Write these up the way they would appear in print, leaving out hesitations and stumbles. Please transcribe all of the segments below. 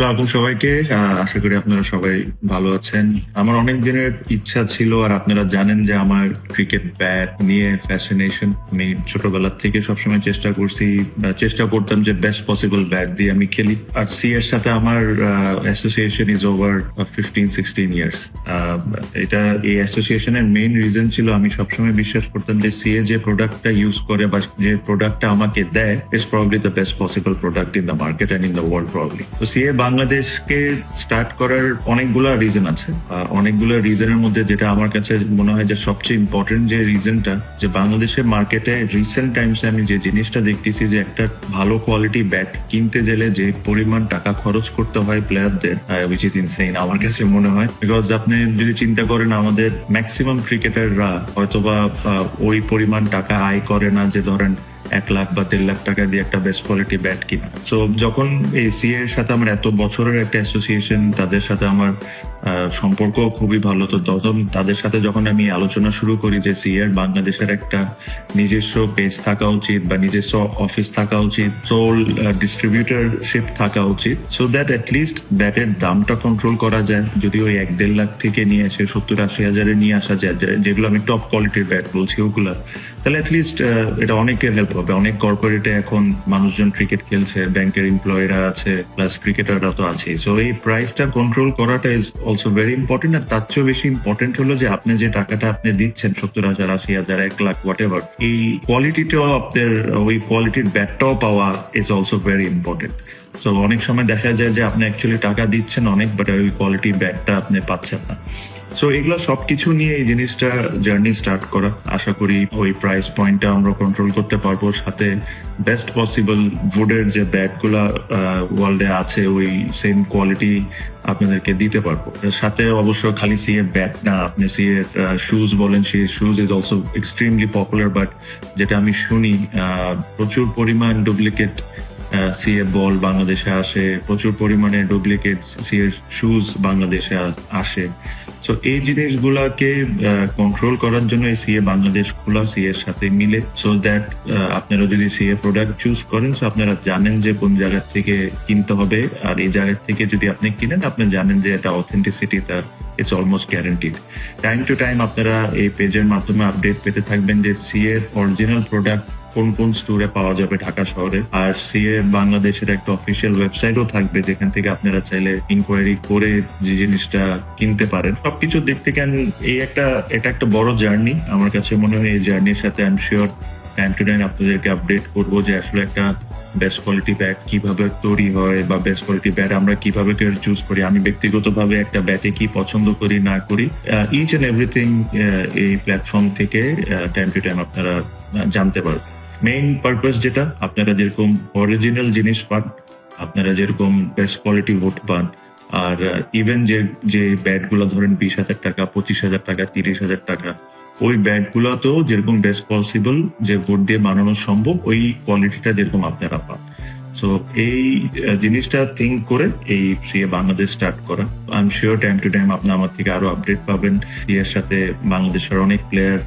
আসসালামু সবাইকে। আশা করি আপনারা সবাই ভালো আছেন। আমার অনেক দিনের ইচ্ছা ছিল, আর আপনারা জানেন যে আমার ক্রিকেট ব্যাট নিয়ে ফ্যাসিনেশন। আমি ছোটবেলা থেকে সবসময় চেষ্টা করতাম যে বেস্ট পসিবল ব্যাট দিয়ে আমি খেলি। আর সি এর সাথে আমার অ্যাসোসিয়েশন ইজ ওভার 15-16 ইয়ার্স। এই অ্যাসোসিয়েশনের মেইন রিজন ছিল আমি সবসময় বিশ্বাস করতাম যে সি এ যে প্রোডাক্টটা ইউজ করে বা যে প্রোডাক্টটা আমাকে দেয় is probably the best possible product in the market and in the world probably. তো সি এ বাংলাদেশকে স্টার্ট করার অনেকগুলো রিজন আছে। অনেকগুলো রিজনের মধ্যে যেটা আমার কাছে মনে হয় যে সবচেয়ে ইম্পর্টেন্ট যে রিজনটা, যে বাংলাদেশের মার্কেটে রিসেন্ট টাইমসে আমি যে জিনিসটা দেখতেছি যে একটা ভালো কোয়ালিটি ব্যাট কিনতে গেলে যে পরিমাণ টাকা খরচ করতে হয় প্লেয়ারদের, উইচ ইজ ইনসেইন আমার কাছে মনে হয়। বিকজ আপনি যদি চিন্তা করেন আমাদের ম্যাক্সিমাম ক্রিকেটাররা হয়তোবা ওই পরিমাণ টাকা আয় করে না যে ধরেন 1 লাখ বা 1.5 লাখ টাকা দিয়ে একটা বেস্ট কোয়ালিটি ব্যাট কিনা। সো যখন এই সি এর সাথে আমার এত বছরের একটা অ্যাসোসিয়েশন, তাদের সাথে আমার সম্পর্ক খুবই ভালো, তো তখন তাদের সাথে যখন আমি আলোচনা শুরু করি যে সি এর বাংলাদেশের একটা নিজস্ব পেজ থাকা উচিত বা নিজস্ব অফিস থাকা উচিত, সোল ডিস্ট্রিবিউটরশিপ থাকা উচিত, সো দ্যাট অ্যাটলিস্ট ব্যাটের দামটা কন্ট্রোল করা যায়। যদি ওই 1-1.5 লাখ থেকে নিয়ে এসে 70-80 হাজারে নিয়ে আসা যায়, যেগুলো আমি টপ কোয়ালিটির ব্যাট বলছি ওগুলা, তাহলে অ্যাটলিস্ট এটা অনেকের হেল্প হবে। অনেক কর্পোরেটে এখন মানুষজন ক্রিকেট খেলছে, ব্যাংকের এমপ্লয়িরা আছে, প্লাস ক্রিকেটাররা তো আছেই। সো এই প্রাইসটা কন্ট্রোল করাটা ইজ অলসো ভেরি ইম্পর্টেন্ট। আর তার চেয়েও বেশি ইম্পর্টেন্ট হলো যে আপনি যে টাকাটা আপনি দিচ্ছেন 70,000, 80,000, 1 লাখ, হোয়াট এভার, এই কোয়ালিটিটাও আপনার, ওই কোয়ালিটির ব্যাটটাও পাওয়া is also very important. So অনেক সময় দেখা যায় যে আপনি অ্যাকচুয়ালি টাকা দিচ্ছেন অনেক, বাট ওই কোয়ালিটির ব্যাটটা আপনি পাচ্ছেন না। সো এগুলো সবকিছু নিয়ে এই জিনিসটা জার্নি স্টার্ট করা। আশা করি ওই প্রাইস পয়েন্টটা আমরা কন্ট্রোল করতে পারবো, সাথে বেস্ট পসিবল উডের যে ব্যাটগুলা ওয়ার্ল্ডে আছে ওই সেম কোয়ালিটি আপনাদেরকে দিতে পারবো। সাথে অবশ্য খালি সি এর ব্যাট না, আপনি সি এর শুজ বলেন, সেই shoes is also extremely popular. But যেটা আমি শুনি প্রচুর পরিমাণ ডুপ্লিকেট সি এ বল বাংলাদেশে আসে, প্রচুর পরিমাণে ডুপ্লিকেট সি এর শুজ বাংলাদেশে আসে। সো এই জিনিসগুলাকে কন্ট্রোল করার জন্য এই সি এ বাংলাদেশ খোলা, সি এর সাথে মিলে, সো দ্যাট আপনারা যদি সি এ প্রোডাক্ট চুজ করেন, সো আপনারা জানেন যে কোন জায়গা থেকে কিনতে হবে। আর এই জায়গা থেকে যদি আপনি কিনেন, আপনি জানেন যে এটা অথেন্টিসিটিটা it's almost guaranteed. Time to time আপনারা এই পেজের মাধ্যমে আপডেট পেতে থাকবেন যে সি এর অরিজিনাল প্রোডাক্ট কোন কোন স্টোরে পাওয়া যাবে ঢাকা শহরে। আর সি এ বাংলাদেশের একটা অফিসিয়াল ওয়েবসাইটও থাকবে, যেখান থেকে আপনারা চাইলে ইনকোয়ারি করে যে জিনিসটা কিনতে পারেন। সবকিছু দেখতে কেন এটা একটা বড় জার্নি। আমার কাছে মনে হয় এই জার্নির সাথে I am sure time to time আপনাদেরকে আপডেট করবো যে আসলে একটা বেস্ট কোয়ালিটি ব্যাট কিভাবে তৈরি হয় বা বেস্ট কোয়ালিটি ব্যাট আমরা কিভাবে চুজ করি। আমি ব্যক্তিগতভাবে একটা ব্যাটে কি পছন্দ করি না করি, ইচ এন্ড এভরিথিং এই প্ল্যাটফর্ম থেকে টাইম টু টাইম আপনারা জানতে পারবেন। মেইন পারপাস যেটা, আপনারা যেরকম অরিজিনাল জিনিস পান, আপনারা যেরকম বেস্ট কোয়ালিটি উড পান, আর ইভেন যে ব্যাটগুলো ধরেন 20,000 টাকা, 25,000 টাকা, 30,000 টাকা, ওই ব্যাটগুলোতেও যেরকম বেস্ট পসিবল যে উড দিয়ে বানানো সম্ভব, ওই কোয়ালিটিটা যেরকম আপনারা পান। সো এই জিনিসটা থিঙ্ক করে এই সি এ বাংলাদেশ স্টার্ট করা। I am sure time to time আপনি আমার থেকে আরো আপডেট পাবেন। সি এর সাথে বাংলাদেশের অনেক প্লেয়ার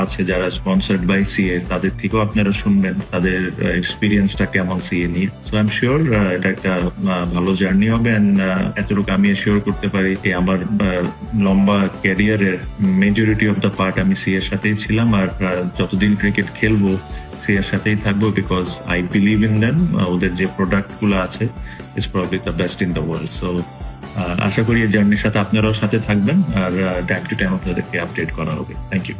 আছে যারা স্পন্সার্ড বাই সি এ, তাদের থেকেও আপনারা শুনবেন তাদের এক্সপিরিয়েন্সটা কেমন সি এ নিয়ে। সো আই এম শিওর এটা একটা ভালো জার্নি হবে। অ্যান্ড এতটুকু আমি শিওর করতে পারি আমার লম্বা ক্যারিয়ারের মেজরিটি অফ দ্য পার্ট আমি সি এর সাথেই ছিলাম, আর যতদিন ক্রিকেট খেলবো সি এর সাথেই থাকবো, because I believe in them. ওদের যে প্রোডাক্ট গুলো আছে is probably the best in the world. So আশা করি এই জার্নির সাথে আপনারাও সাথে থাকবেন, আর টাইম টু টাইম আপনাদেরকে আপডেট করা হবে। Thank you.